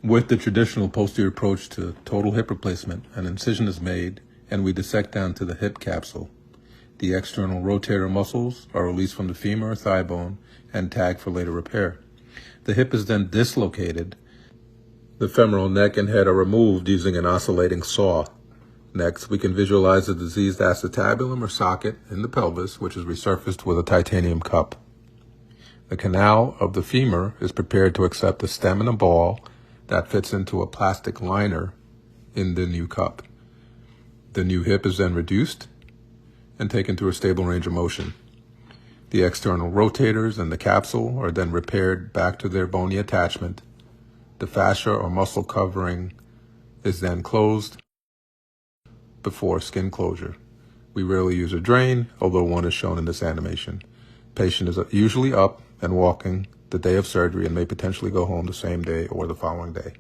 With the traditional posterior approach to total hip replacement, an incision is made and we dissect down to the hip capsule. The external rotator muscles are released from the femur or thigh bone and tagged for later repair. The hip is then dislocated. The femoral neck and head are removed using an oscillating saw. Next, we can visualize the diseased acetabulum or socket in the pelvis, which is resurfaced with a titanium cup. The canal of the femur is prepared to accept the stem and a ball that fits into a plastic liner in the new cup. The new hip is then reduced and taken to a stable range of motion. The external rotators and the capsule are then repaired back to their bony attachment. The fascia or muscle covering is then closed before skin closure. We rarely use a drain, although one is shown in this animation. Patient is usually up and walking the day of surgery and may potentially go home the same day or the following day.